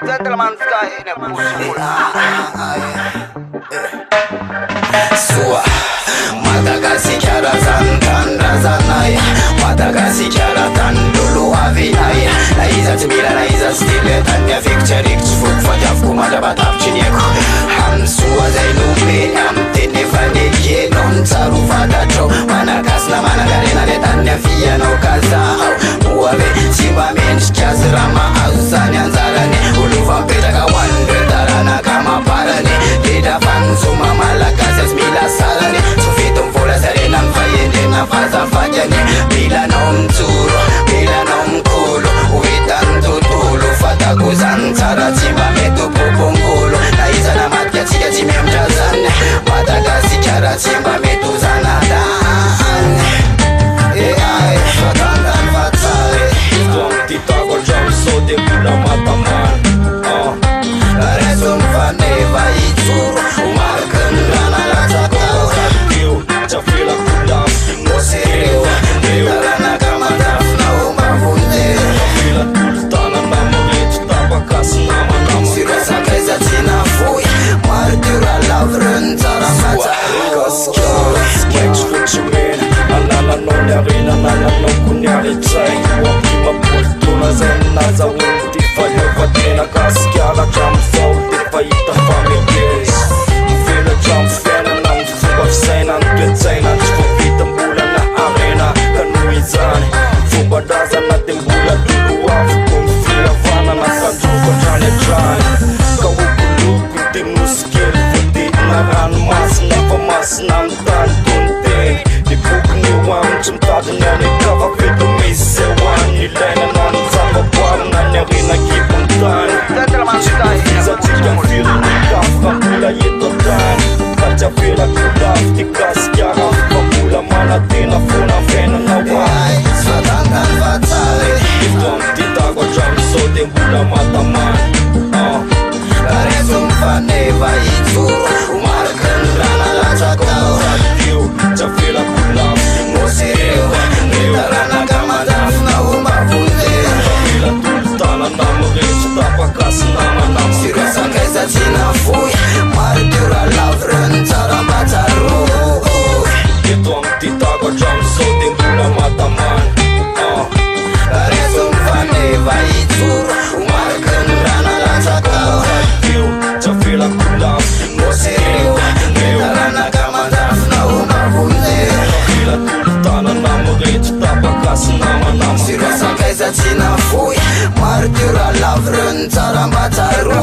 Gentleman Sky in a Sua Madagasikara zantan razanay Madagasikara tan lolo avinay Naiza tsy mila naiza style tany afikitsarik tsy foko fadiavoko mandrabatavitry ny eko Hamsoa zay nomeny amy teny efa nekenao Nitsaro fantatrao manakasina managarena le tany avianao kazahao Moa ve tsy mba mendrika azy raha mahazo zany anjarany Olo fampetraka hoan'ireo taranaka maparany Ledra fanozoma malagasy azy mila sarany Tsy fito mivola sarena ny fahendrena fazafakany Milanao mijoro, milanao mikolo Hoetany tontolo fatako zany tsara tsy mba mety ho bobongolo Na izana matika tsika tsy miemtra zany Madagasikara tsy mba mety ho zanadany Fatandany fatsary Titako hatramy sao de mbola matamany Reso mifaneva itsoro Omariky ny rana latsatao Io, tsafelako lafy Mosireo Taranaka mandrafinao mavondeo Tafela tolo-tanana mareto tapakasy namanama Sirasakaiza tsy nafoy Martura lavre ny tsara matsaro Maitso fotsy mena Analanao ny arena Analanao ko ny aretsay Mapolitona zay nazahoako Ty fahaleovatena Gasikara hatramin'izao Ty fahita famekezy Mivela hatramy fiainana Ny fomba fisaina Ny toe-tsaina Tsy voavita mbola na arena Ka noho izany Fomban-drazana de mbola lolo avoko Mifiravana kanjoko hatrany hatrany Ka okoloko de mosikely Voadidina ranomasina Fa masina amin'ny tany tonteny Ny bokony eo aminy tsy mitadiny any Kava veto misy zay hoany Ilaina na ny zava-boarina Ny arena kibony tany Izatsika mifiriny kafra mbola eto tany Ka tsy avelako lafy ty Gasikara Fa mbola manatena fona venana hoany Fatandany fatsary Eto amin'ny titako hatramin'izao de mbola matamany Reso mifaneva itsoro Omariky ny rana latsatao Io, tsafelako lafy Mosireo Taranaka mandrafinao mavondeo Tafela tolo-tanana mareto tapakasy namanama Sirasakaiza tsy nafoy Martura lavre ny tsara matsaro Eto amin'ny titako hatramin'izao de mbola matamany Reso mifaneva itsoro Omariky ny rana latsatao Io, tsafelako lafy Mosireo Taranaka mandrafinao mavondeo Tafela tolo-tanana mareto tapakasy namanama Sirasakaiza tsy nafoy Martura lavre ny tsara matsaro